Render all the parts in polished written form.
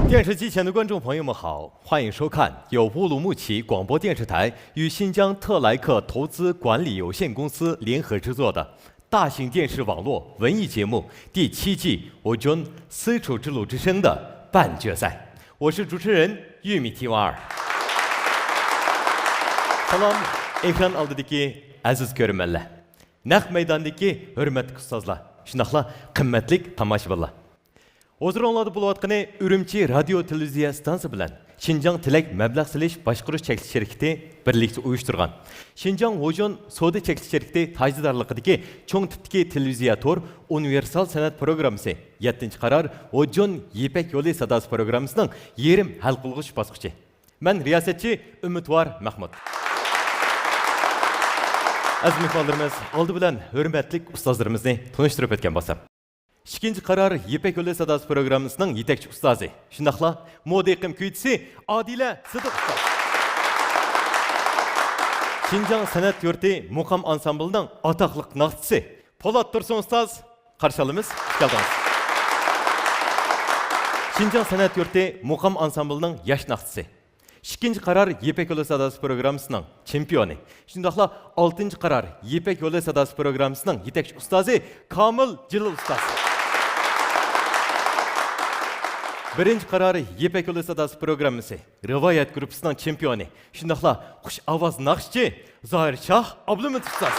电视机前的观众朋友们好，欢迎收看由乌鲁木齐广播电视台与新疆特莱克投资管理有限公司联合制作的大型电视网络文艺节目第7季《Ojun丝绸之路之声》的半决赛。我是主持人玉米提瓦尔。Salam, ekran oldidagi aziz ko'rmanlar. Naq maydondagi hurmatli ustozlar, shunaqla qimmatli tomoshabinlar. O'ziringlarda bo'layotgani Urumchi radio televiziya stansiyasi bilan Xinjiang Tilak mablag' silish boshqarish cheklanish shirkati birlikda uyushtirgan. Xinjiang Ojun savdo cheklanish shirkati tajdidorligidagi cho'ng tipdagi televiziya tor universal san'at programmasi 7-qaror Ojun Yipak yo'li sadosi programmasining yerim hal qilg'ich bosqichi. Men riyosatchi Umidvor Mahmud. Aziz mehmonlarimiz, oldi bilan hurmatli ustozlarimizni tanishtirib o'tgan bo'lsam. 2-qaror Yipak yo'li sadosi programmasining yetakchi ustozi, shundaqla moda iqlim kuychisi Odila Sidiq ustoz. Xinjiang san'at yurti muqam ansamblining atoqli naqdchisi Po'lat Tursun ustoz, qarshi olamiz. Keldingiz. Xinjiang san'at yurti muqam ansamblining yosh naqdchisi. 2-qaror Yipak yo'li sadosi programmasining chempioni. Shundaqla 6-qaror Yipak yo'li sadosi programmasining yetakchi ustozi Komil Jilil ustoz. 1-qaror Yipak yo'li sadosi programmasi rivoyat gruppasining chempioni. Shundaqla xush ovoz naqshchi Zoir Shoh Abdumid ustoz.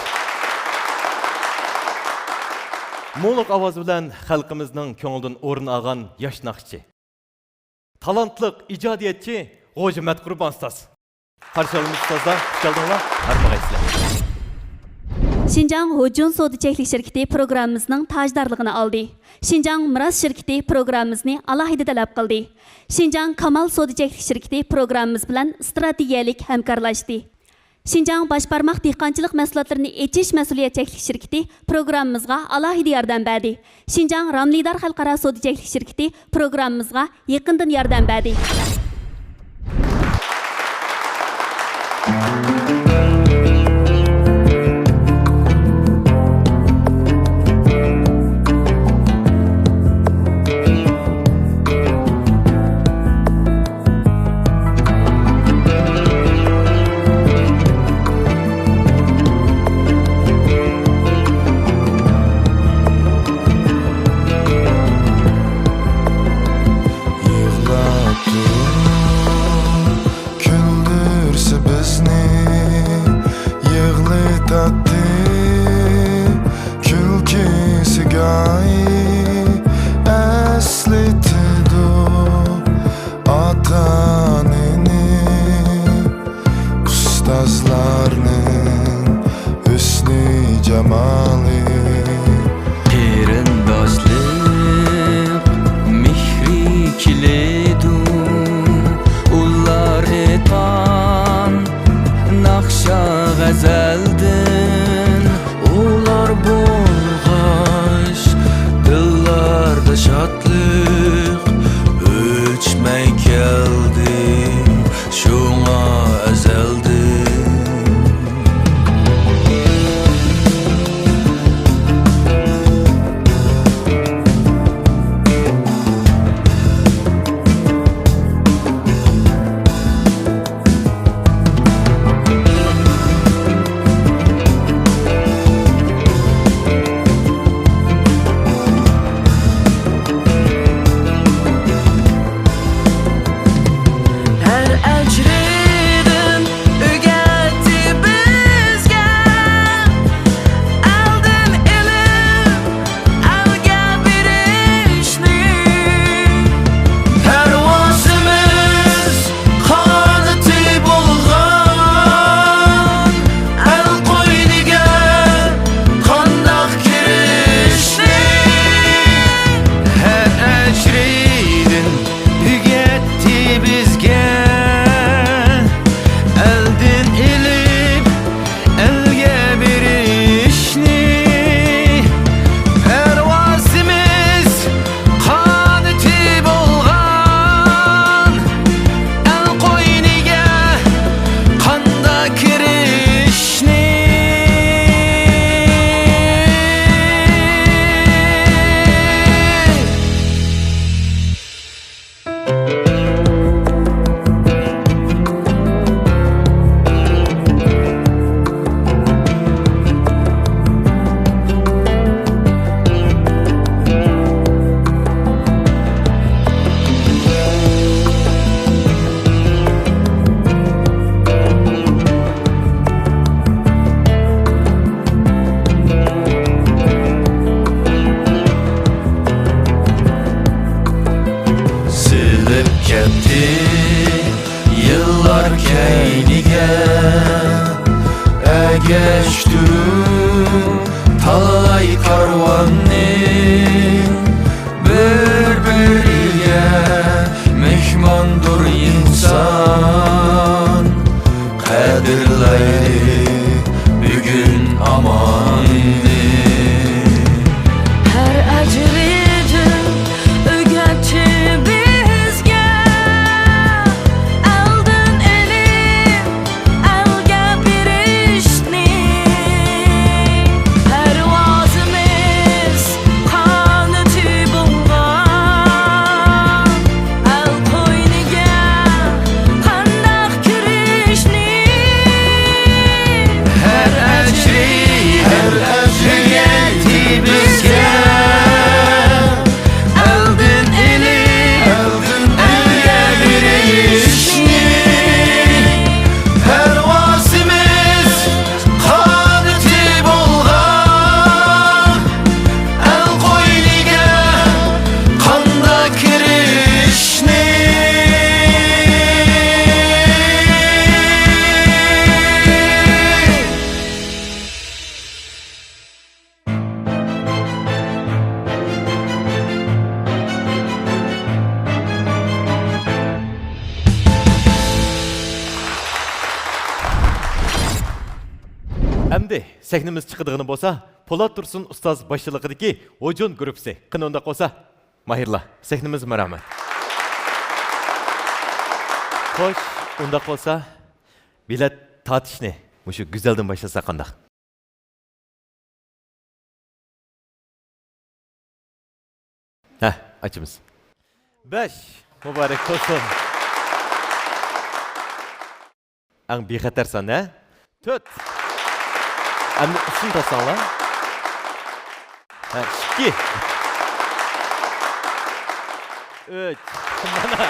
Mo'liq ovoz bilan xalqimizning ko'nglidan o'rin olgan yosh naqshchi. Talantli ijodiyatchi G'o'jimat Qurbon ustoz. Qarshi olamiz ustozlar. Xush keldinglar. Harmag'aysizlar. Xinjiang Ojun savdo cheklanish shirkati programmamizning tajdorligini oldi. Xinjiang Miros shirkati programmamizni alohida talab qildi. Xinjiang Kamal savdo cheklanish shirkati programmamiz bilan strategiyalik hamkorlashdi. Xinjiang boshbarmoq dehqonchilik mahsulotlarini echish mas'uliyat cheklanish shirkati programmamizga alohida yordam berdi. Xinjiang Ramlidor xalqaro savdo cheklanish shirkati programmamizga yaqindan yordam berdi. geçtirin talay karvanning bir-biriga mehmondur inson qadrlaydi bugun amonni Her acılidir öğretçi bizge Aldın elim elge bir işni Pervazımız kanıtı bulgan El koyniga kandak kirişni her acı geldi bizge aldın elge bir işni pervasımız kanıtı bulgan el koyniga kanda kirişni Әмді сәхніміз çıkıdığını болса, Polat Tursun ұстаз başçılığındaki Ojun grupsi qınında qosa. Mahirla, сәхніміз mərəmət. Xoş, onda olsa, bilet tatışını, şu güzelden başlasa qandaq. Hə, açımız. 5, mübarək olsun. Ən bexətərsən, hə? 4. Әмді ұшын тасан, ha? 2. 3. Mana.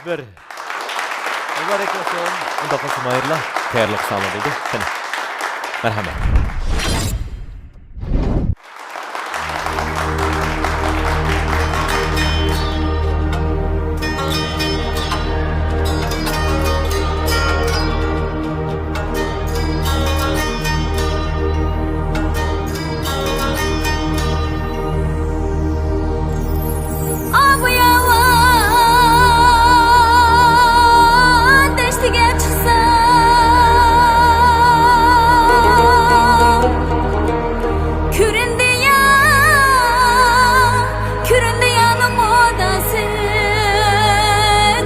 1. Mübarək olsun. Onda qolsun hayırla. Xeyirlik sağlığı buldu. Səni. Mərhəmət. Abi yavan deştige çıksam Küründü yanım odası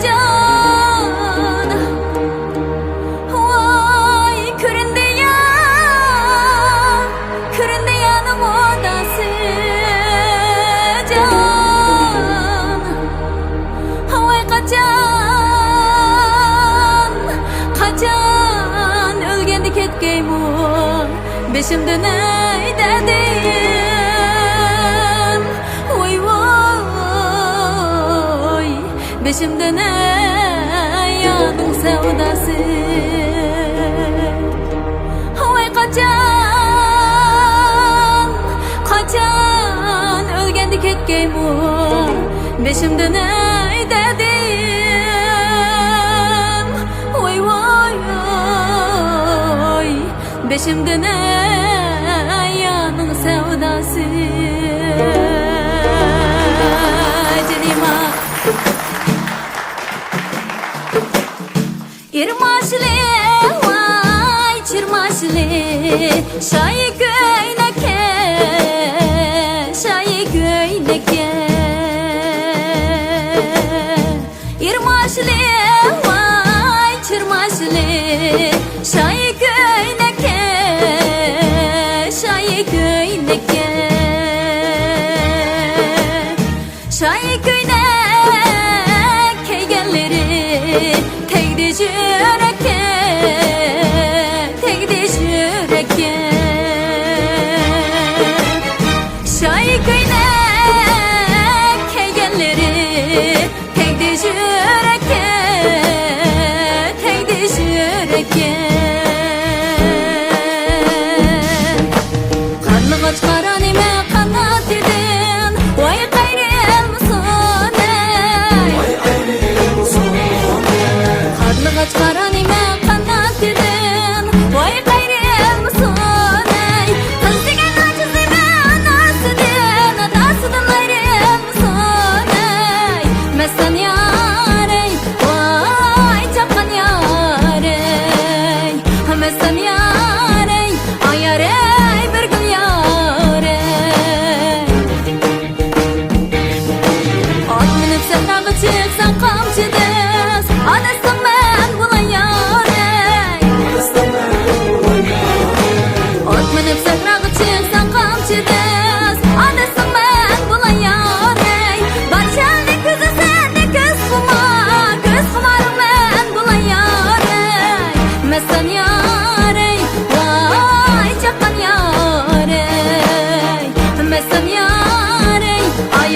can Vay küründü yanım odası can Havay kaçan ölgendi ketgeymun Beşimden eydedim Vay vay Beşimden yanın sevdası Havay kaçan ölgendi ketgeymun Beşimden eydedim Vay vay vay Beşimden yanın sevdası Canıma İrmaşlı vay çırmaşlı Şayı göyneke İrmaşlı vay çırmaşlı Şayı göyneke Şayı göynek keygelleri Tegdi jüreke Şayı göynek keygelleri Tegdi jüreke Karnı kaç karanime kanat edin Vay gayrı el musone Karnı kaç karanime kanat edin Vay gayrı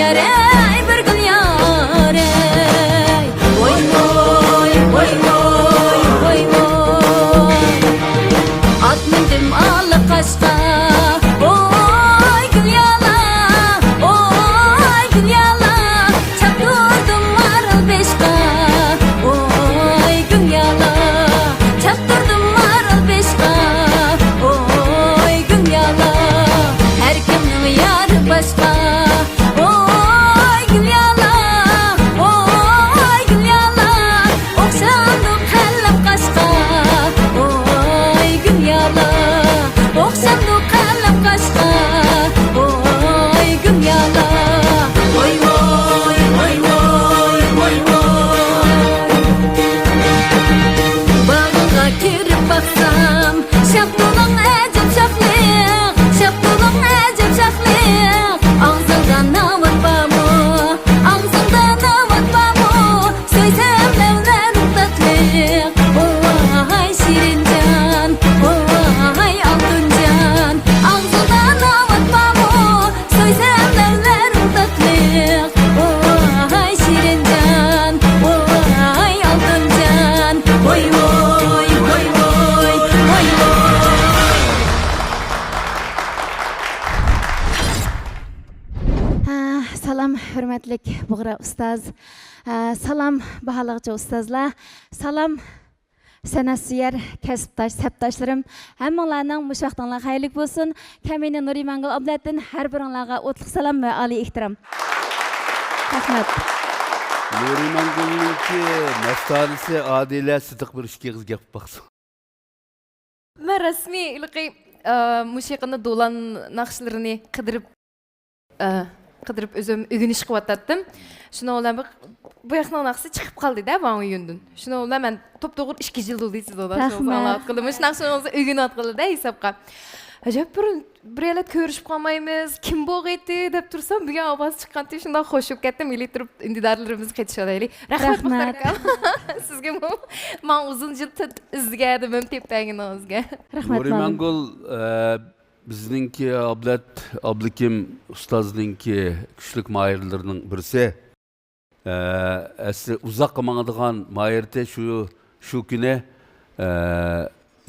yare bir gül yare Oy oy oy oy oy oy At mindim alıp kaçta Oy gül yala Oy gül yala Çaptırdım marul beşka Oy gül yala Çaptırdım marul beşka Oy gül yala Her kimnin yarı başka Oy gül yala Oy gül yala Okşandı kalem kaşka Oy gül yala Okşandı kalem kaşka Oy gül yala Oy oy oy oy oy oy Bağına girip baksam Şaptolun ecep şaplık Şaptolun ecep şaplık Ağzından navat bağımı Ağzından navat bağımı Söysem nevlerim tatlık Oy şirin can Oy altın can Ağzından navat bağımı Söysem nevlerim tatlık Oy şirin can Oy altın can Oy oy oy oy oy oy Salam hürmetlik buğra ustaz. Salam bahalıqçı ustazlar. Salam sanatsuyer, kasıptaş, septaşlarım. Hammalarning mush vaqtinglar xayrlik bo'lsin. Kamina Nuri Mangul abladan har biringlarga o'tliq salam va oliy ehtirom. Rahmat. Nuri Mangul'nunki naftanisi Adile Sıdık bir işki kız yapıp baksın. Ben resmi ilgili musiqini dolan naqşlarini qidirib özüm ögüniş qıvattattım. Şuna olan bu yaxın naqşı çıkıp kaldı da bana uyundun. Şuna olan ben top doğru 2 yıl oldu siz olan. Şuna atqılmış naqşını olsa ögün atqılı da hesapqa. Acaba bir elet görüşüp kalmayımız, kim boğ etti dep tursam bir avaz çıkan diye şundan hoşup kettim. İli turup indidarlarımız ketişadaylı. Rahmet Muhtarka. Sizge bu, ben uzun yıl izledim, hem tepengin ağızga. Rahmat. Nuri Mangul bizninki ablakim ustazninki küçülük mahirlerinin birisi. Uzak kımanıdığan mahirte şu güne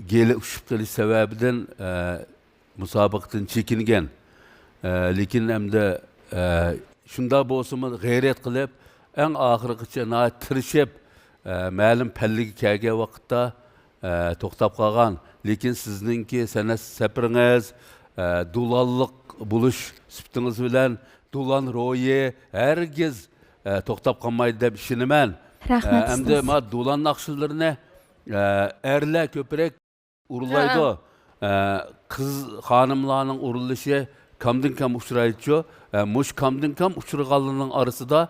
geli uçup geliş sebebiden musabıqdan çekingen. Lekin hem de şunda bolsumuz gayret qilib, en ahırgıça naat tirişip, ma'lum palligi kelgan vaqtda to'xtab qolgan. Lekin sizninki sanat sapiringiz, dulalliq buluş sifatingiz bilan dulan ro'yi hergiz to'xtab qolmaydi deb ishonaman. Rahmat. Hamda ma dulan naqshlarini erlar ko'proq urulaydi. Kız hanımlarının uruluşı kamdan kam uçuraydı. Muş kamdan kam uçurğanlığının arasında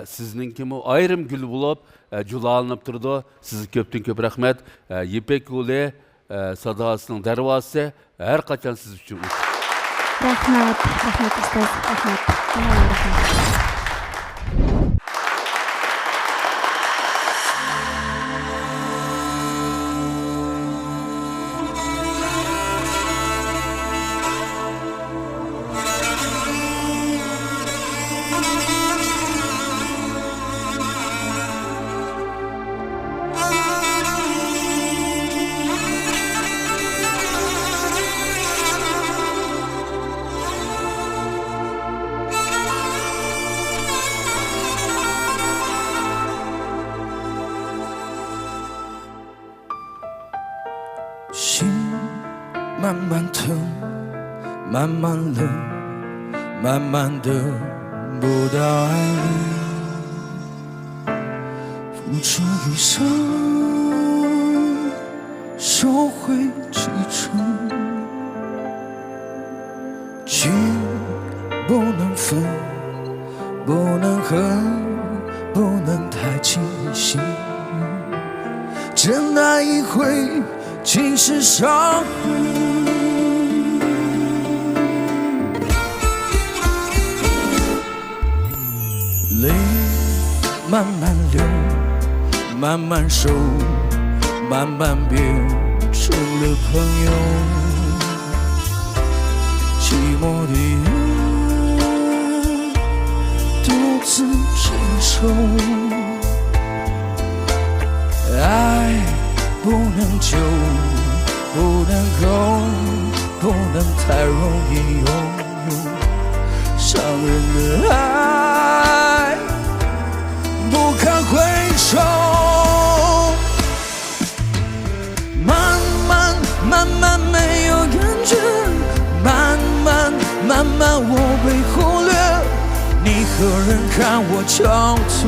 sizninki mi ayrım gül bulup julanıp durdu. Sizi köpten köp rahmet. Yipek Gül'e sadasının dervası her kaçan siz için. Rahmat. Rahmat ustaz. Rahmat. Rahmat.慢慢疼，慢慢冷，慢慢得不到爱了，付出一生，收回几成，情不能分，不能恨，不能太清醒，真爱一回，尽是伤痕。泪慢慢流，慢慢收，慢慢变成了朋友。寂寞的夜，自己受。爱不能久，不能够，不能太容易拥有。伤人的爱不堪回首。慢慢没有感觉，慢慢我被忽略，你何人看我憔悴，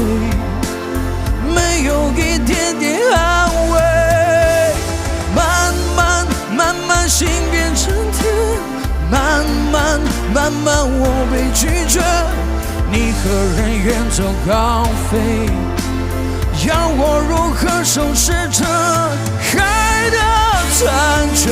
没有一点点安慰。慢慢心变成铁，慢慢我被拒绝，你何人远走高飞，要我如何收拾这爱的残缺。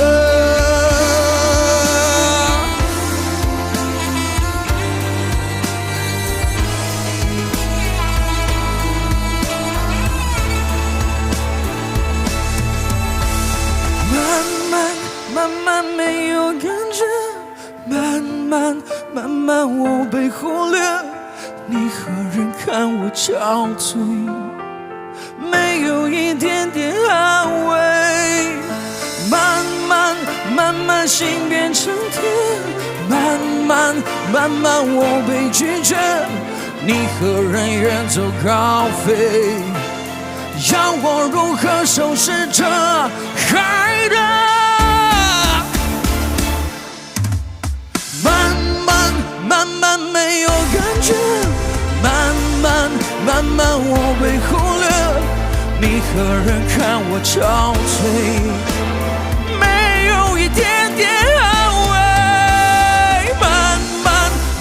慢慢没有感觉，慢慢我被忽略，你何人看我憔悴，没有一点点安慰。慢慢心变成铁，慢慢我被拒绝，你何人远走高飞，要我如何收拾这爱的慢慢没有感觉，慢慢我被忽略，你何人看我憔悴，没有一点点安慰。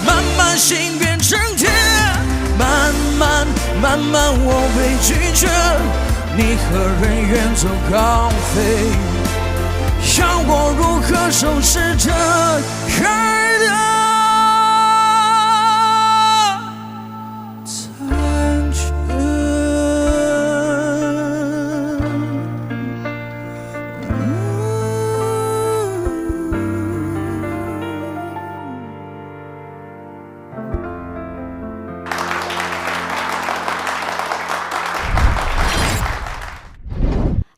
慢慢心变成铁，慢慢我被拒绝，你何人远走高飞，要我如何收拾这爱的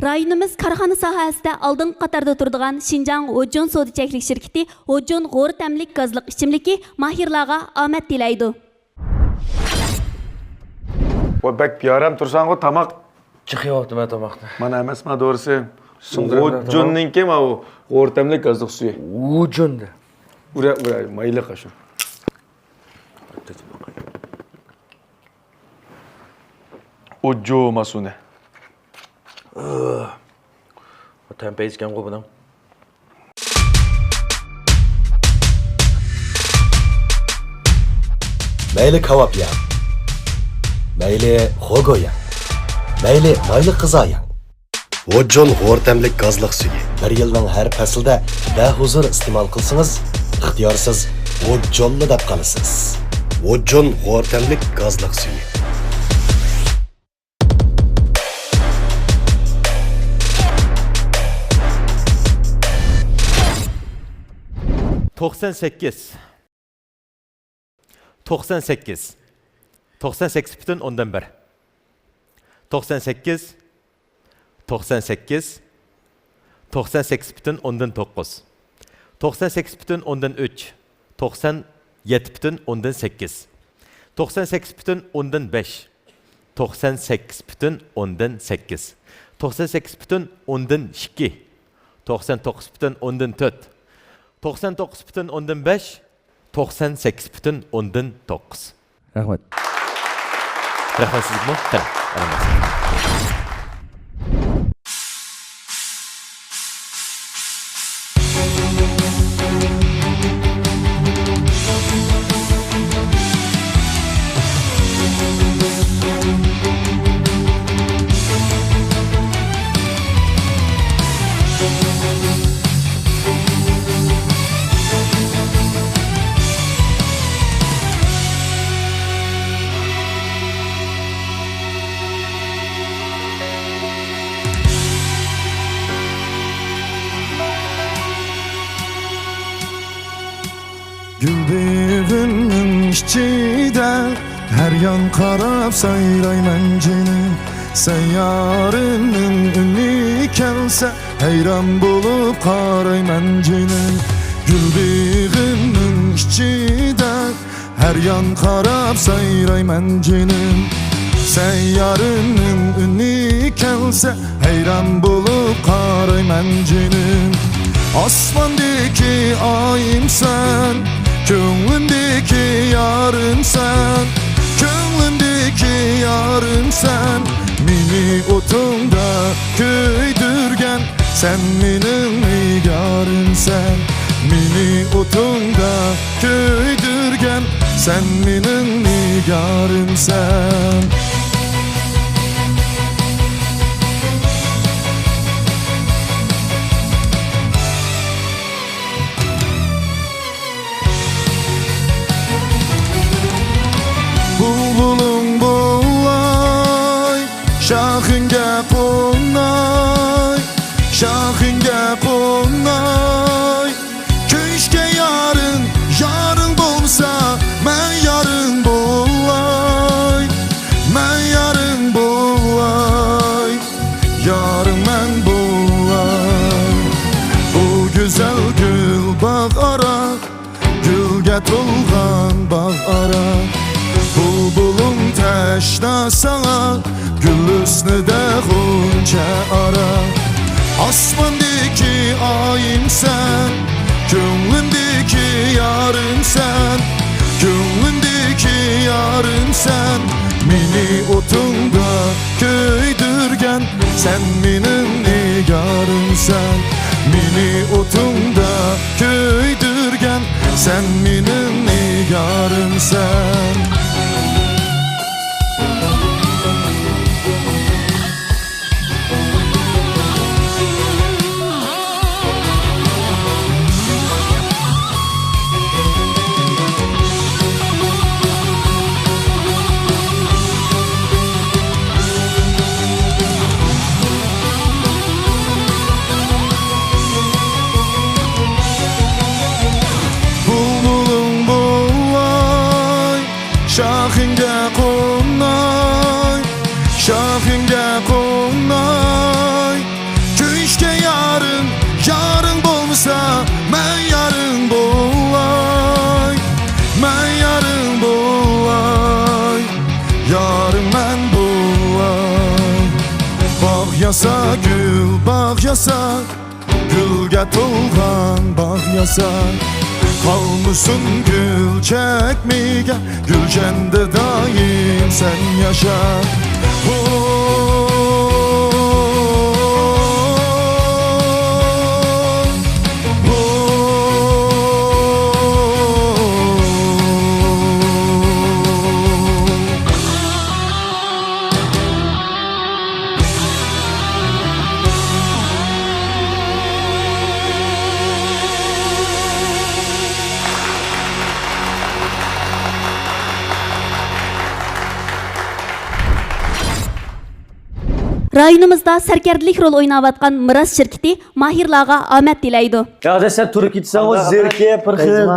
Rayonimiz korxona sohasida oldin qatorda turadigan Xinjiang Wojun Sodichaklik shirkati Wojun g'o'r tamlik gazliq ichimligi mahirlarga omad tilaydi. O bek yaram tursan o tamak. Çıkıyaptı ben tamakta. Mana emasma doğrusu. Wojun'ninki ma o g'o'r tamlik gazliq suyu. Wojun'da. Ura mayli qashu. Ojo masune. O tempe içken kopudan. Mayli kavap yang, mayli xogo yang, mayli mayli qiza yang. Wojun g'o'r gazliq suyi. Bir yilning har faslida bahuzur iste'mol qilsangiz, ixtiyorsiz Wojunni deb qolasiz. Wojun g'o'r gazliq suyi. To'qson sakkiz butun o'ndan bir. 98 butun o'ndan 9. 98 butun o'ndan 3. 97 butun o'ndan 8. 98 butun o'ndan 5. 98 butun o'ndan 8. 98 butun o'ndan 2. 99 butun o'ndan 4. 99 butun o'ndan 5. 98 butun o'ndan 9. Rahmat. Rahmat sizga. Rahmat. Gül bir evinin içinde Her yan qarab sayrayman jinim Sen yarının ünlü kelsa Heyran bulup qarayman jinim Gül big'imning ichida Her yan qarab sayrayman jinim Sen yarının ünlü kelsa Heyran bulup qarayman jinim Osmondagi oyim sen Ko'nglimdagi yarim sen Ko'nglimdagi yarim sen Meni o'tingda kuydirgan Sen mening nigorimsan Meni o'tingda kuydirgan Sen mening nigorimsan Bulbulum bullay Şahınga qonay Şahınga qonay Köyüşke yarın Yarın bolsa Men yarın bullay Men yarın bullay Yarın men bullay Bu güzel gül bağ ara Gülge to'lg'an bağ ara Bulbulum teşna sana Gül üstüde gunca ara Osmondagi oyim sen Ko'nglimdagi yarim sen Ko'nglimdagi yarim sen Meni o'tingda kuydirgan Sen mening nigorimsan Meni o'tingda kuydirgan Sen mening nigorimsan Şahınga qonay Şahınga qonay Köyüşke yarın Yarın bolmasa Men yarın bullay Men yarın bullay Yarın men bullay Bağ yasa gül bağ yasa Gülge to'lg'an bağ yasa Kalmışsın gül çekmeye Gülcende daim sen yaşa Rayonumuzda serkerdilik rol oynayotgan Miras şirketi mahirlarga omad tilaydi. Ya da sen turib ketsan o zerke pırxil.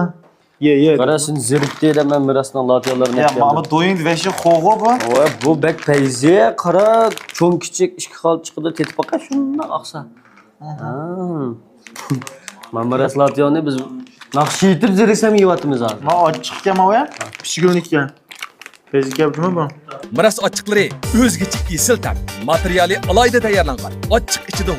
Ye. Qarasın zerikte de men Mirasning latiyalarini Ya mama doying veşi xo'g'o bu. Bu bek teyze qara cho'ng kichik ishki qolib chiqdi tetib baqa shundan oqsa. Men Miras latiyani biz naqsh yetib zeriksam yevatimiz hozir. Ma ochiqga ma ya. Pishgunlikka. Bezgi yaptım bu. Miras ochiqlari o'zgacha esil tat, materiali alayda tayyorlangan. Ochiq ichida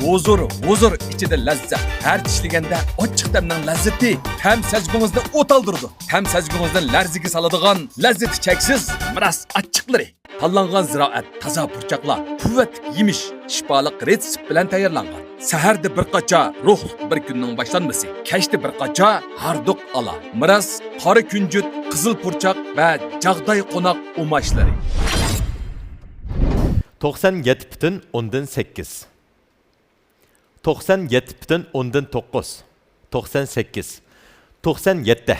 huzur ichida lazzat. Har tishlaganda ochiq tamning lazzati tam sezgingizda o't oldirdi. Tam sezgingizdan larziga soladigan lazzati cheksiz Miras ochiqlari. Tanlangan ziroat, toza burchaqlar, quvvat yemish, shifoliq retsept bilan tayyorlangan. Saharda bir qacha ruhliq bir kunning boshlanmasi, kechda bir qacha harduq ala. Miras, qora kunjut, qizil purchaq va jag'day qo'noq umashlari. 97,8 97,9 98 97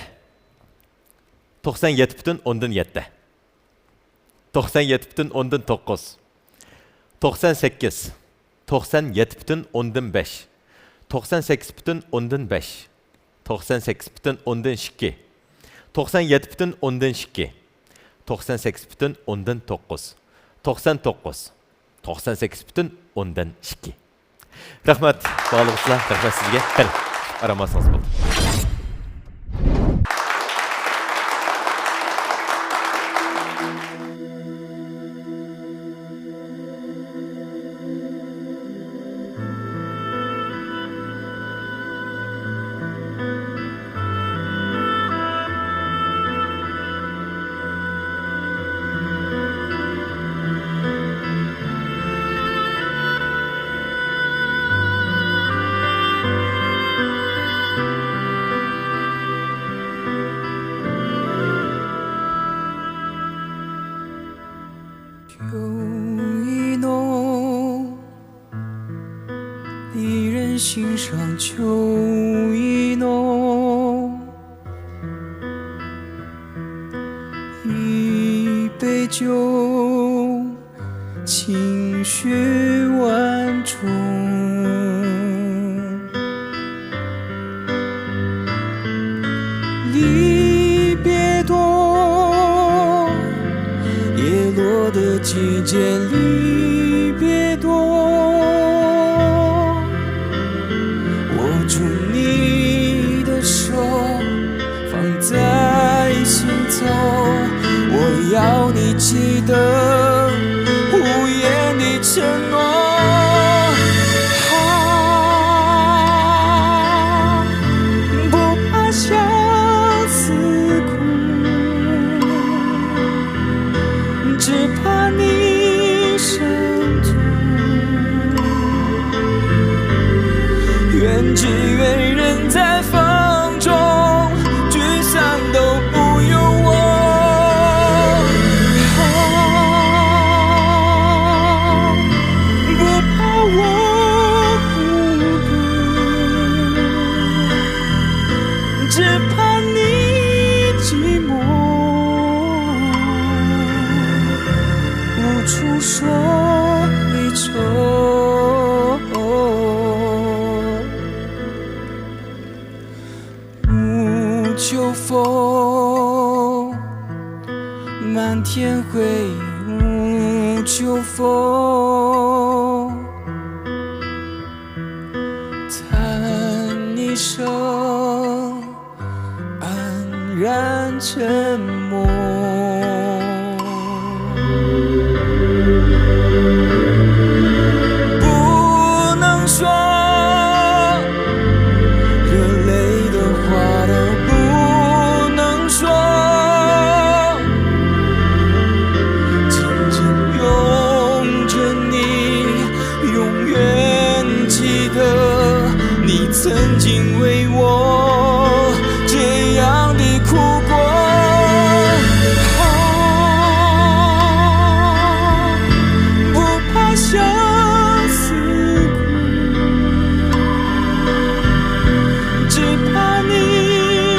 97,7 97,9 98 97,5 98,5 98,2 97,2 98,9. 99. 98,2. Rahmat, bağlısızlar. Rahmat sizge. Hadi, aramazsanız bulun.欣赏秋意浓，一杯酒，情绪万种。离别多，叶落的季节，离别多。住你的手，放在心头，我要你记得无言的承诺。不怕相思苦，只怕你深痛。愿只愿人在风中，沮丧都不由我。不怕我孤独，只怕你寂寞，无处说离愁。秋风，漫天回忆，秋风，叹一声，安然沉默。不能说热泪的话都不能说，紧紧拥着你，永远记得你曾经为我这样的哭过。不怕相思苦，只怕你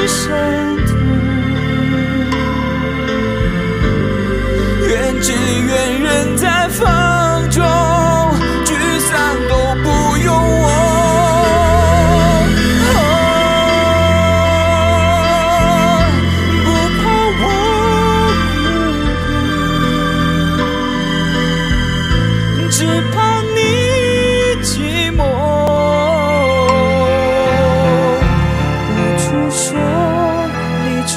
伤痛。愿只愿人在风中，沮丧都不由我。不怕我孤独，只怕你寂寞，无处说离愁。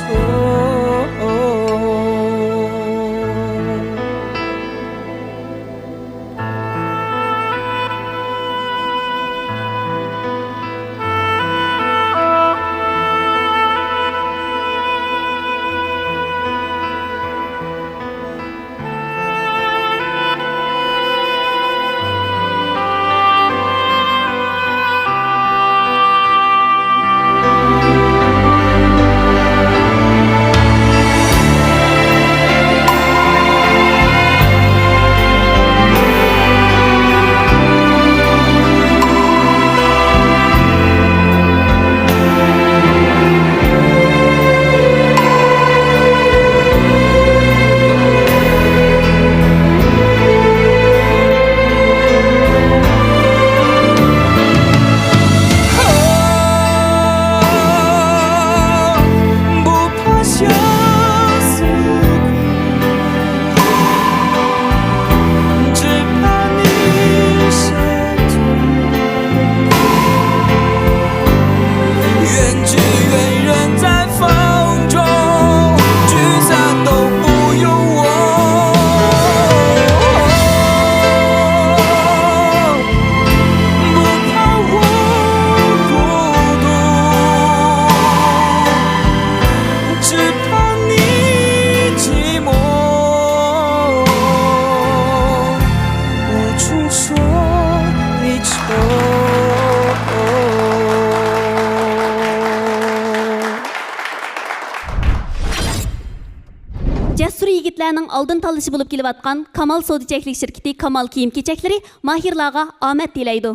Cəsur yigitlərinin aldın tanlışı bulub kelivatqan Kamal Sodiçəklik şirketi Kamal kiyim keçəkləri mahirlarga omad tiləydi.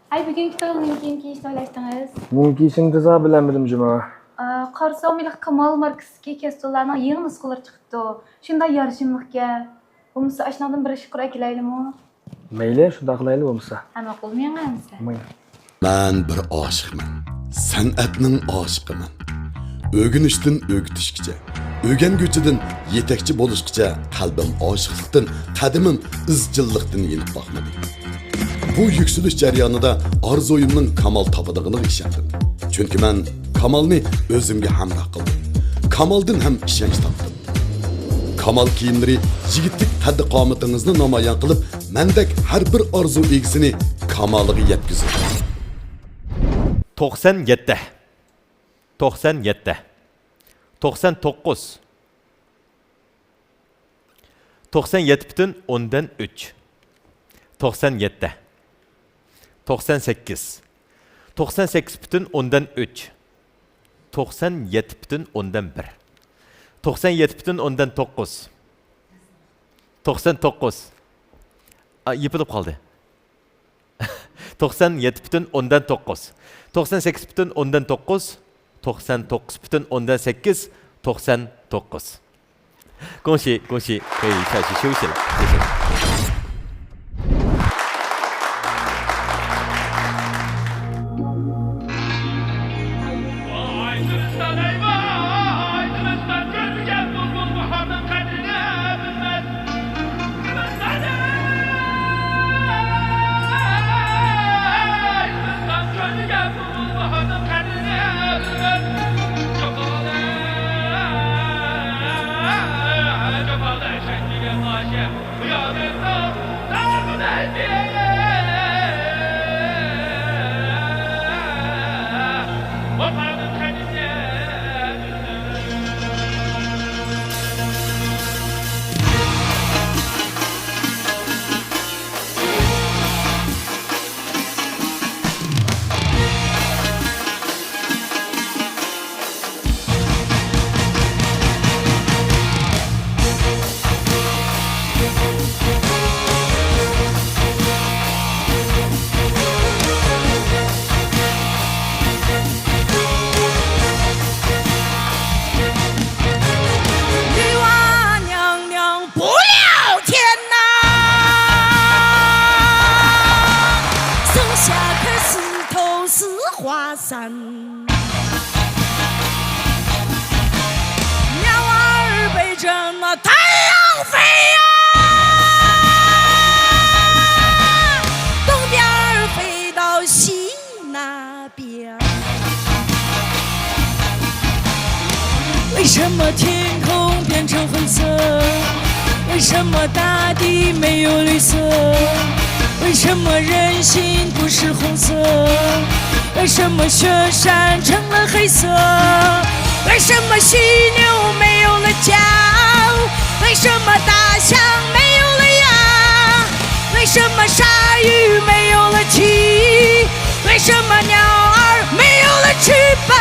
Ay bugünkü to'yimning kiyim kiyishni o'ylashdingiz. Bunun kiyishingni teza bilamadim Juma. Qarasam, Kamal markasidagi kostyumlarning yangi nusxalari chiqibdi. Shunday yarashimliqga. Bo'lmasa ashnadan bir ish qura kelaylikmi? Mayli, shunday qilaylik bo'lmasa. Hamma qilmaymansiz. Men bir oshiqman. San'atning oshiqiman. O'rganishdan o'rgatishgacha, o'rganguvchidan yetakchi bo'lishgacha qalbim oshiqlikdan, qadimim izchillikdan yenib boqmadi. Bu yükselish jarayonida orzuimning Kamal topadiganligiga ishondim. Chunki men Kamalni o'zimga hamroh qildim. Kamaldan ham ishonch topdim. Kamal kiyimlari yigitlik tadqiqomatingizni namoyon qilib, mendek har bir orzu egisini kamaliga yetkazdi. 97 97 99 97 butun 10dan 3 97 98 98 butun 10dan 3 97 butun 10dan 1 97 butun 10dan 9 99 yıpılıp kaldı 97 butun 10dan 9 98 butun 10dan 9 99 butun 10dan 8 99 恭喜可以下去休息了，谢谢。为什么天空变成灰色？为什么大地没有绿色？为什么人心不是红色？为什么雪山成了黑色？为什么犀牛没有了角？为什么大象没有了牙？为什么鲨鱼没有了鳍？为什么鸟儿没有了翅膀？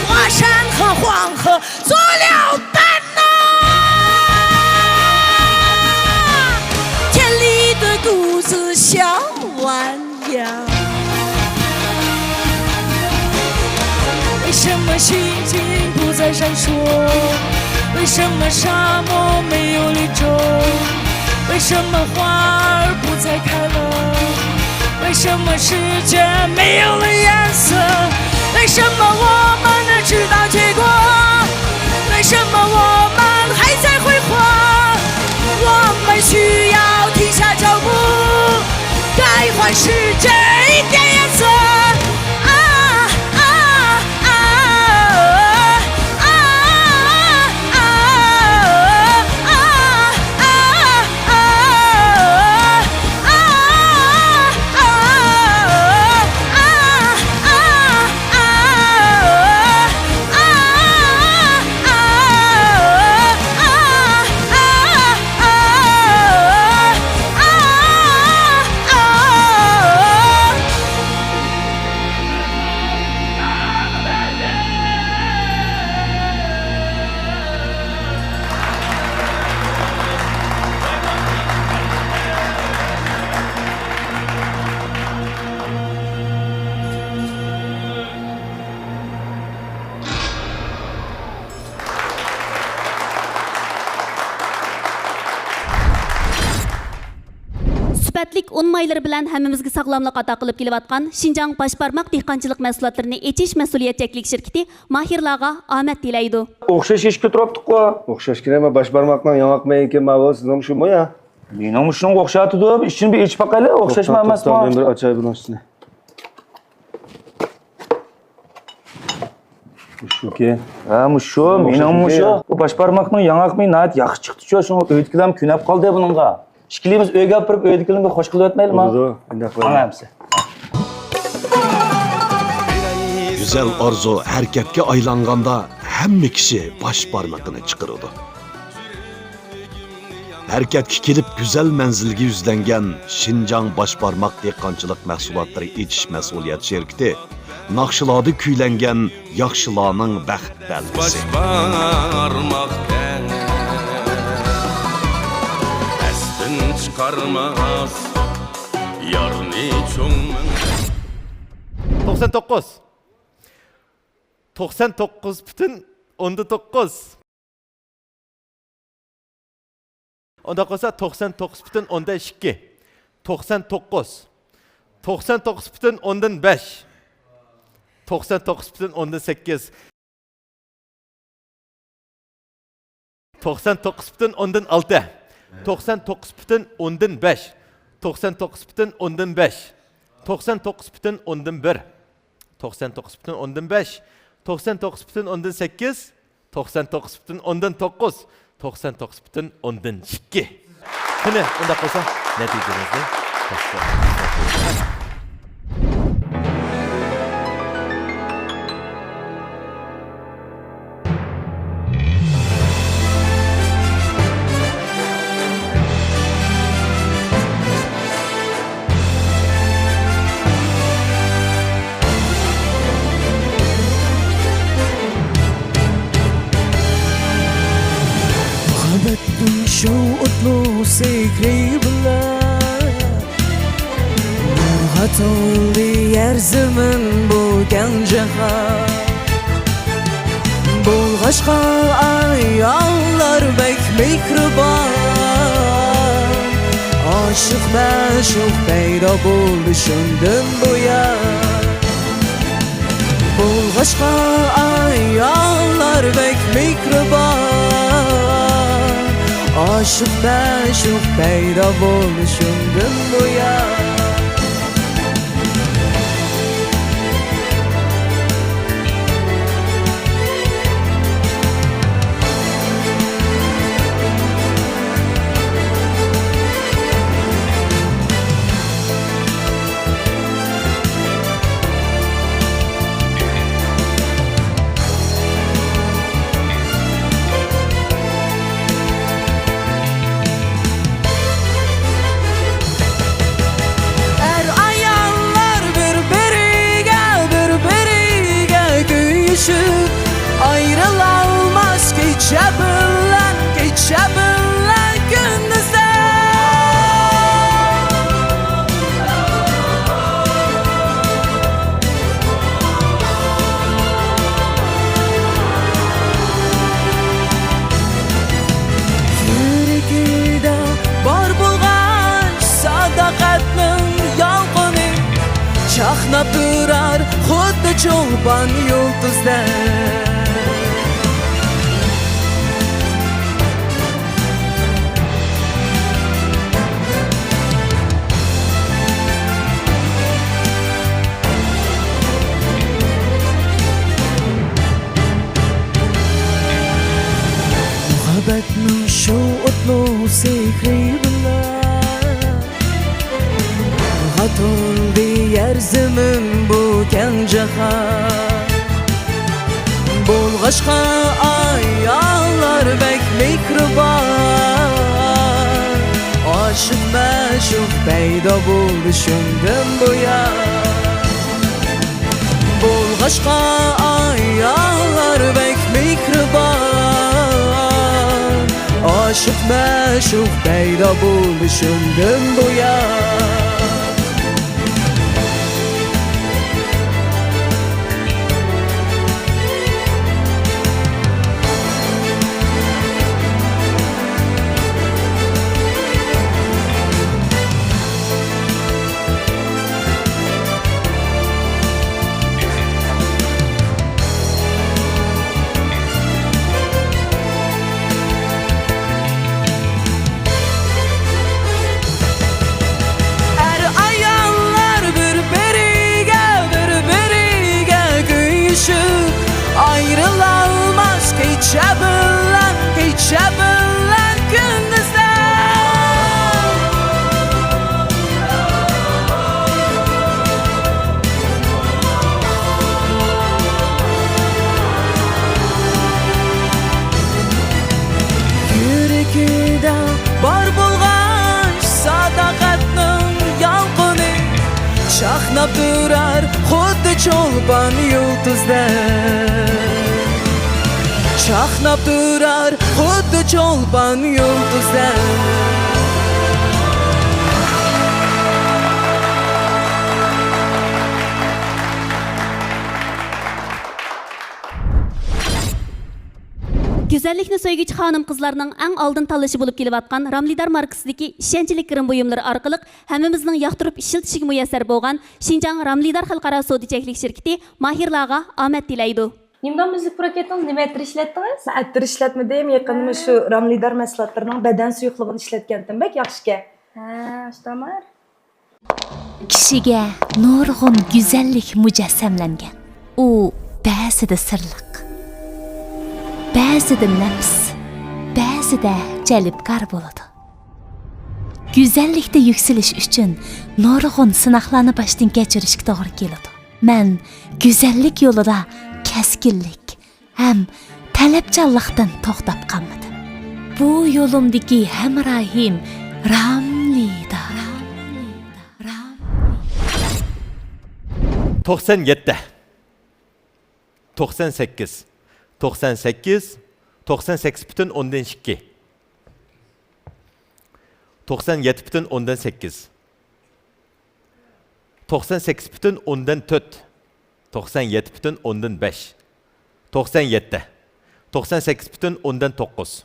华山和黄河做了伴呐。么星星不再闪烁？为什么沙漠没有绿洲？为什么花儿不再开了？为什么世界没有了颜色？为什么我们能知道结果？为什么我们还在挥霍？我们需要停下脚步，改换世界一点颜色。Sübətlik un mayları bilan hammamizga sog'lomlik ato qilib kelayotgan Şinjan Başbarmaq dehqonchilik mahsulotlarini echish mas'uliyatchalik shirkati mahirlarga omad tilaydi. O'xshash ishga turibdi-ku. O'xshashgina nima Başbarmaqning yanaqmay ekan ma'lum, sizning shumi ya? Mening shunga o'xshatdi. Ishini bir ichib baqayli, o'xshashmi emasmi? Men bir achay bunisini. Mushuki. Ha, mushu, mening mushu. Bu Başbarmaqning yanaqmay nayt yaxshi chiqdi-ku, shuni o'yitkilam kunab qoldi buningga. İşkilimiz öyge yapıp öydikilimde hoş kılıp etmeyelim ha? Anlayamsın. Güzel arzu hareketke aylanganda hemme kişi baş parmakını çıkarıdı. Hareketke kelip güzel menzilge yüzlengen Şinjan Başbarmaq dehqonchilik mahsulotları etiş mas'uliyat şirkati naqshiladi kuylangan yaxshilarning baxt belgisi. Çıkarmaz yarni çoğunun 99 99 bütün 19 onda kalsa 99 bütün 12 99 99 bütün 5 99 bütün 8 99 bütün 6 99 bütün 5 99 bütün 5 99 bütün 1 99 bütün 5 99 bütün 8 99 bütün 9 99 bütün 2 Şimdi onda kalsa neticemizde Şu utlu sekri bilan Nurga to'ldi yer zamin bo'lgan jahon Bo'lg'ashqa ayollar bek mehribon Oshiq ma'shuq paydo bo'ldi shundan buyon Bo'lg'ashqa ayollar bek mehribon Aşık meşuk peyda buluşumdun bu ya chaqnab turar xuddi cho'lpon yulduzlar. Muhabbatning shu o'tlu sehri bilan g'atoldi yer zamin bu keng jahon. Bo'lg'ashqa ayollar bek mehribon, oshiq ma'shuq paydo bo'ldi shundan buyon. Bo'lg'ashqa ayollar bek mehribon, oshiq ma'shuq paydo bo'ldi shundan buyon. Ayrılamaz geçebilen gündüzler. Yüreğinde var bulgaç sadaqatning yalqini, chaqnab turar xuddi cho'lpon yulduzlar. Chaqnab turar xuddi cho'lpon yulduzlar. Güzellikni söygüç hanım kızlarının en aldın tanlaşı bulup kelip atkan Ramlidar markasındaki işençilik kirim buyumları arkalık hemimizin yaktırıp işiltişigi müyesser boğan Şinjan Ramlidar Halkara Sodiçeklik şirketi Mahirlağa Ahmet dileydi. Nimdan müzik proketiniz nima ettir işlettiniz? Ettir işletmedim. Yakınımı şu Ramlidar meslatlarının beden suyuqligini işletkendim. Bek yaxşıke. Tamam. Kishiga nurg'un go'zallik mujassamlangan. U ba'zida sirliq, ba'zida nafs, ba'zida jalbkor bo'ladi. Go'zallikda yuksalish uchun nurg'un sinoqlarni boshdan kechirishga to'g'ri keladi. Men go'zallik yo'lida keskinlik ham talabchanlikdan to'xtab qolmadim. Bu yo'limdagi hamrohim Ramlidar. 97, 98, 98, 98 butun 10-2, 97 butun 10-8, 98 butun 10-4, 97 butun 10-5, 97, 98 butun 10-9,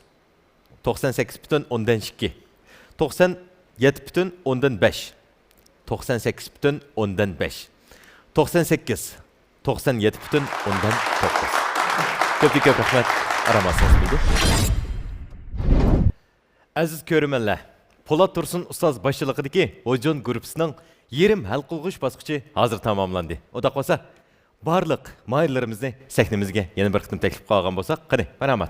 98 butun 10-2, 97 butun 10-5, 98 butun 10-5, 98, 97 butun 10-9. Köpük rahmet aramasınız buydu. Aziz körümenler, Polat Tursun Ustaz başçılıqıdaki Ojon grupsының yerim hal qılğış basqıcı hazır tamamlandı. O da qosa, barlıq mayırlarımızı səhnimizge yeni bir qitim təklif qalğan bolsaq, qani, rahmat.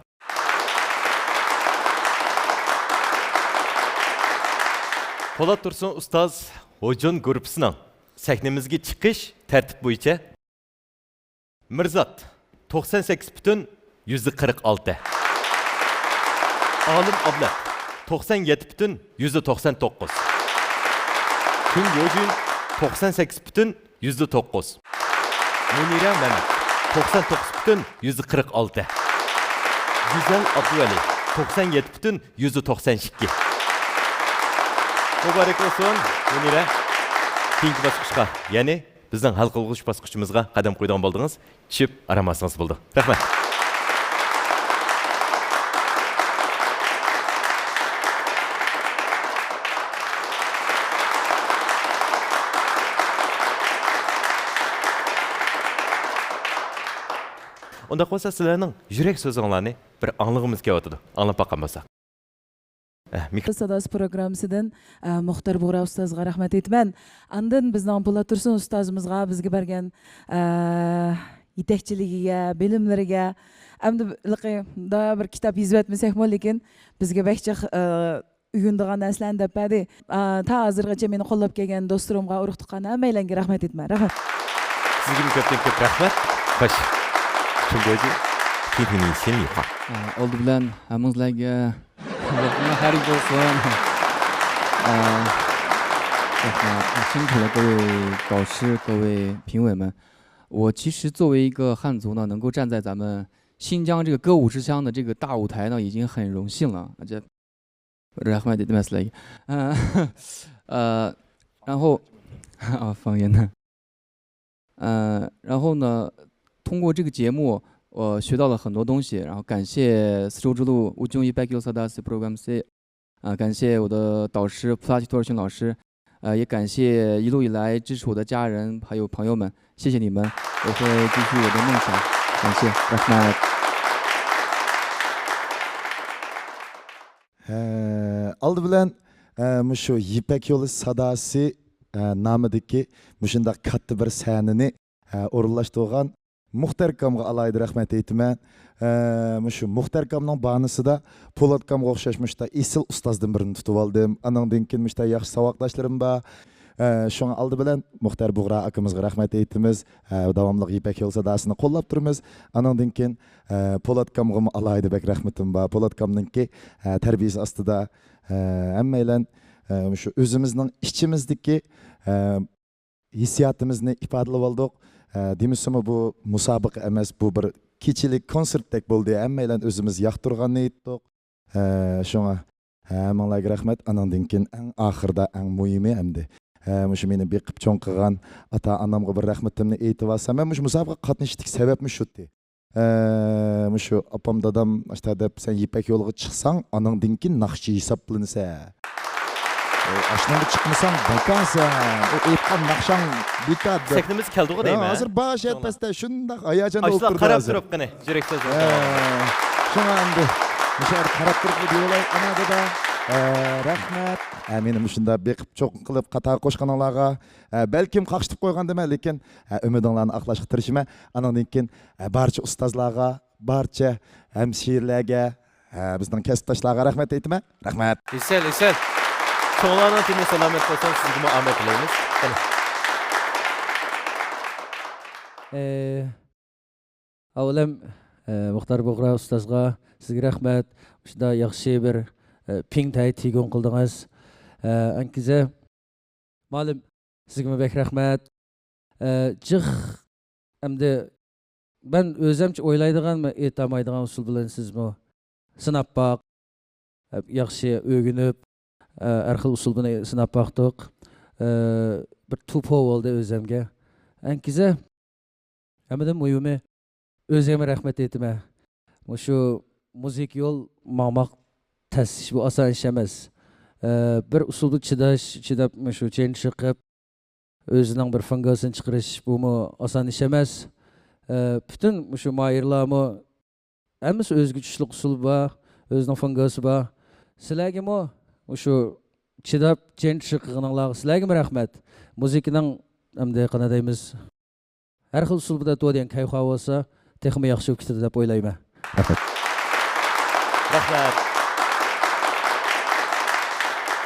Polat Tursun Ustaz Ojon grupsының səhnimizge çıkış tertip boyunca Mirzat 98 butun 146, Alim Ablat 97 butun 199, Kun Yojun 98 butun 109, Munira Mehmet 99 butun 146, Güzel Abduvali 97 butun 192. Mübarek olsun Munira. Keyingi basqışqa, ya'ni bizning hal qilg'uch basqıchimizga qadam qo'ygan bo'ldingiz, tushib aramasınız bo'ldi. Rahmat. Onda olsa sizlerning yürek sözüңlarni bir anlığımız kelyapti. Anlap bakkan bolsak. Sadası programmasidan Muxtar Buğra ustozga rahmat aytaman. Andan bizning Po'lat Tursun ustozimizga bizga bergan yetakchiligiga, bilimlariga, hamda da bir kitob yozib etmasak mo, lekin bizga bekchiq uygundigan narsalarni deb berdi. Ta hozirgacha meni qo'llab kelgan do'stlarimga, urug'-tuqqan hammalarga rahmat aytaman. Rahmat. Sizga ko'p rahmat. Xo'sh. Chungoji, keyfini sen yo'q. Oldu bilan hammangizlarga Harry Bolson， 辛苦了各位导师、各位评委们。我其实作为一个汉族呢，能够站在咱们新疆这个歌舞之乡的这个大舞台呢，已经很荣幸了。这，rahmat etmeslik， 然后方言呢，然后呢，通过这个节目。我学到了很多东西，然后感谢丝绸之路Ujung Ipek Yol Sadasi Programsi， 感谢我的导师普拉提托尔逊老师，也感谢一路以来支持我的家人还有朋友们，谢谢你们，我会继续我的梦想，感谢 Rahmat。Aldı bilen şu Ipek Yolu Sadasi namidagi mushunda katta bir sahnini o'rinlashtirgan Muxtar akamga alayda rahmat aytaman. Shu Muxtar akamning banısida Po'lat akamga o'xshashmishda esil ustozdan birini tutib oldim. Anandan keyin mishda yaxshi saboqdoshlarim bor. Shunga aldi bilan Muxtar Buğra akamizga rahmat aytamiz. Davomli Ipek Yo'l sadosini qo'llab turamiz. Anandan keyin Po'lat akamga alayda bek rahmatim bor. Po'lat akamninki tarbiyasi ostida hammaylar shu o'zimizning ichimizdagi hissiyotimizni ifodalab oldik. Demişsimi bu musobaqa emas, bu bir kechilik konsertdek bo'ldi. Hammaylar o'zimiz yoqtirganni aytdik. Shunga hammanglarga rahmat. Anandan keyin eng oxirida eng muhimi hamda shu meni beqib cho'ng qilgan ota-onamga bir rahmatimni aytib olsam, men shu musobaqa qatnashishlik sababim shutti. Shu opam dadam ashta deb sen Ipek yo'liga chiqsang, anangdan keyin naqshchi hisoblansa. Aşkına çıkmasan bakarsan, o etken nakşan dikkat. Sektimiz keldi o değil mi? Hazır baş etmezde şundak ayacan oturdu. Açlar karab durup gene, jürek sözü. Şuna andi. Müşahir karab durup diyorlar, anada da rahmet. Benim şunda bekip çok kılıp kata koşkanlarga, belkim kakıştıp koygan deme, lekin ümidonlarını aklaşık tırışıma. Anandan keyin barcha ustozlarga, barcha hemşehirlerge, bizden kesiptaşlarga rahmet aytma. Rahmet. İsel. Çoğlarına tini selamet olsun, sizgime ahmet dileyimiz. Avvalem Muxtar Buğra ustozga sizga rahmat. Shunda yaxshi bir ping tay tegon qildingiz. Ankize ma'lum sizga bek rahmat. Jiq hamda ben o'zimcha o'ylaydigan, aytamaydigan usul bilan sizmi sinab baq, yaxshi o'rganib har xil usul bilan sinab baqdik. Bir to'po bo'ldi o'zimga. Ankize hammadan muhimi o'zimga rahmat aytaman. Shu muzik yo'l maqmaq tasish bu oson ish emas. Bir usulda chidab shu chen chiqib o'zining bir fangasini chiqarish bu oson ish emas. Bütün shu mayirlarmi hammasi o'zgacha usul bor, o'zining fangasi bor. Sizlarga shu chidab chen chiqqaninglarga sizlarga rahmat. Muzikaning hamda qana deymiz. Har xil usul bilan to'g'ri kayfa bo'lsa, texmi yaxshi o'tadi deb o'ylayman. Rahmat.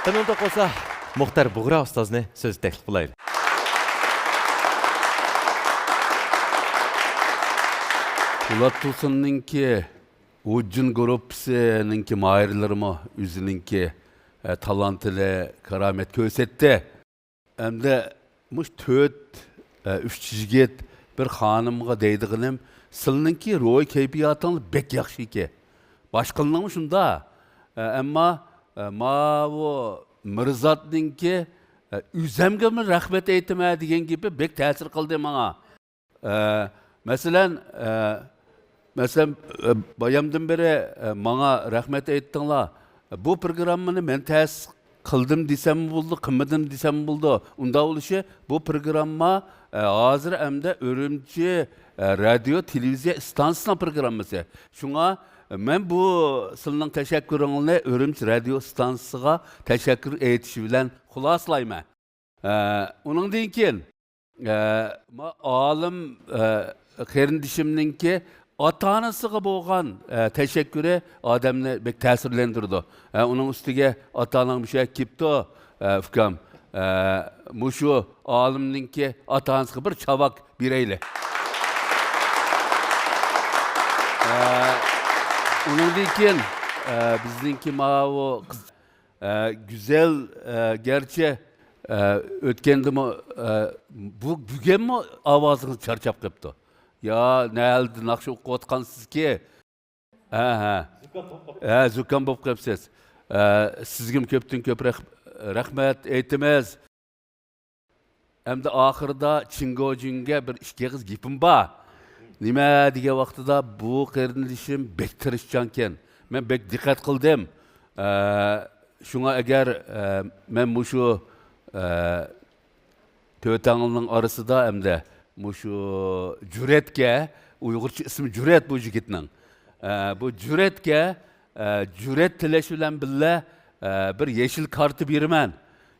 Tanımda olsa Muxtar Buğra ustozni söz taklif qilaylik. Po'lat Tursunninki Ujun gruppasininki mayirlarimi o'zininki talantili karamet ko'rsatdi. Hamda mush 3 yigit bir xonimga deydiganim sizninki ro'y kayfiyatingiz bek yaxshi ekan. Boshqalarning shunda. Ammo bu Mirzatninki o'zimga rahmat aytaman degan gapi bek ta'sir qildi menga. Masalan bayamdan beri menga rahmat aytdinglar. Bu programmani men ta'sis qildim desam bo'ldi, qilmadim desam bo'ldi. Unda bo'lishi bu programma hazır emde Ürümçi radyo televiziya stansiyasına programması. Şuna men bu sizning teşekkürünüzle Ürümçi radyo stansiyasiga teşekkür etiş bilen xulosalayman. Uningdan keyin olim qarindishimninki ota-onasiga bo'lgan teşekkürü odamni bek ta'sirlantirdi. Uning ustiga ota-onam bir şey kipti, ukam. Mushu olimninki ota-onasiga bir chavak berayli. Uningdan keyin bizninki ma'u güzel gerçi ötkendimi bugunmi ovozingiz charchab qolibdi. Ya naldi naqsh o'qiyotgansizki? Zukam bo'lib qolibsiz. Sizga ko'pdan ko'p rahmat aytamiz. Hamda oxirida Chingojinga bir ikki qiz gapim bor. Nima degan vaqtida bu qarindishim bek tirishchan ekan. Men bek diqqat qildim. Shunga agar men mushu to'tangning orasida hamda mushu Juretga, Uyg'urcha ismi Juret bu yigitning. Bu Juretga Juret tilash bilan billa bir yeşil kartı beraman.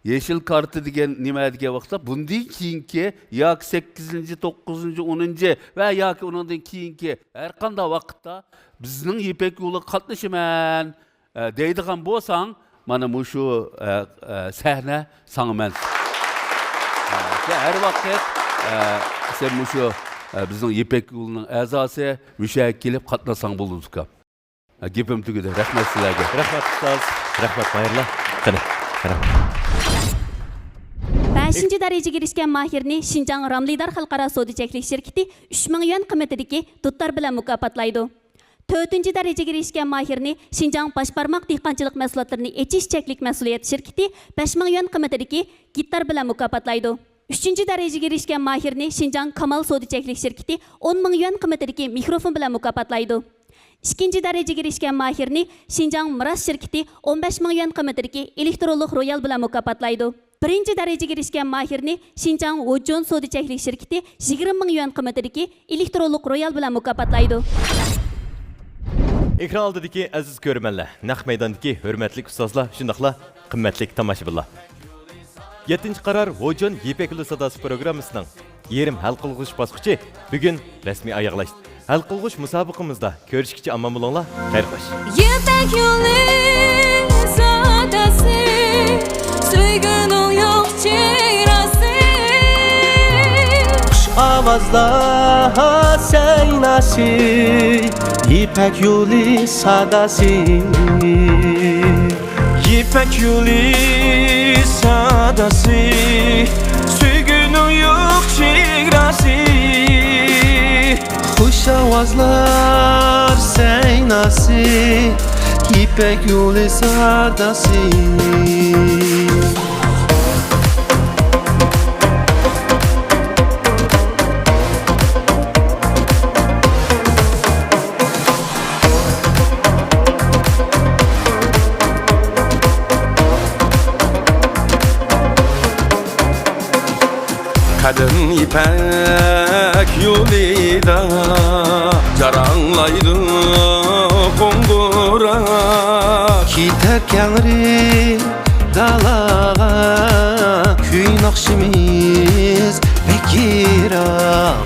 Yeşil kartı degan nima degan vaqtda bundan keyingi yoki 8, 9, 10 va yoki undan keyingi har qanday vaqtda bizning Ipak yo'li qatnashaman deydigan bo'lsang, mana mushu sahna sana men. Her vaqt sen mushu bizning Ipak yo'lining a'zosi o'sha kelib qatnasang bo'ladi uka. Gapim tugadi. Rahmat sizlarga. Rahmat ustoz. Rahmat mayirla. Qani. 5. darajaga erishgan Mahirni Şinjan Ramlidar xalqaro sodichaklik shirkati 3000 yuan qiymatidagi dutlar bilan mukofotlaydi. 4. darajaga erishgan Mahirni Şinjan Boshbarmoq dehqonchilik mahsulotlarini echish cheklik mas'uliyat shirkati 5000 yuan qiymatidagi gitar bilan mukofotlaydi. 3. darajaga erishgan Mahirni Şinjan Kamal sodichaklik shirkati 10000 yuan qiymatidagi mikrofon bilan mukofotlaydi. 2. darajaga erishgan Mahirni Şinjan Miras shirkati 15000 yuan qiymatidagi elektronlik royal bilan mukofotlaydi. 1. darajaga erishgan Mahirni Şinjan Wojon sodichaklik shirkati 20000 yuan qiymatidagi elektronlik royal bilan mukofotlaydi. Ekran oldidagi aziz ko'rmanlar, naq maydondagi hurmatli ustozlar, shundaqla qimmatli tomoshabinlar. 7. qarar Wojon Ipak yo'li sadosi programmasining yerim hal qilg'ish bosqichi bugun rasmiy oyoqlashdi. Hal qilg'ish musobaqamizda ko'rishkicha amon bo'linglar. Xayr xo'sh. Ipak yo'li sadasi, suyguning yo'q chehrasi. Xush ovozlar saynasi, Ipak yo'li sadasi. Ipak yo'li sadasi, suyguning yo'q chehrasi. Xush ovozlar saynasi, Ipak yo'li sadasi. Qadim ipak yo'lida jaranglaydi qo'ng'uroq. Ketarkanri dalaga kuy naqshimiz bekiroq.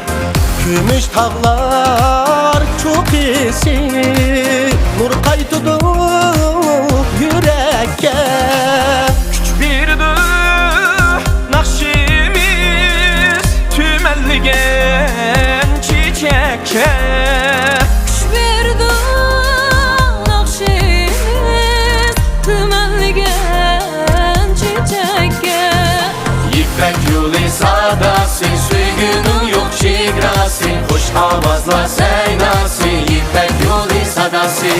Kumush tog'lar cho'qisi nur qaytidi yurakka. Kuch berdi naqshimiz tümelligen çiçekke. Kuş berdi naqshimiz tümelligen çiçekke. Ipak yo'li sadasi, suyguning yo'q chehrasi. Xush ovozlar saynasi, Ipak yo'li sadasi.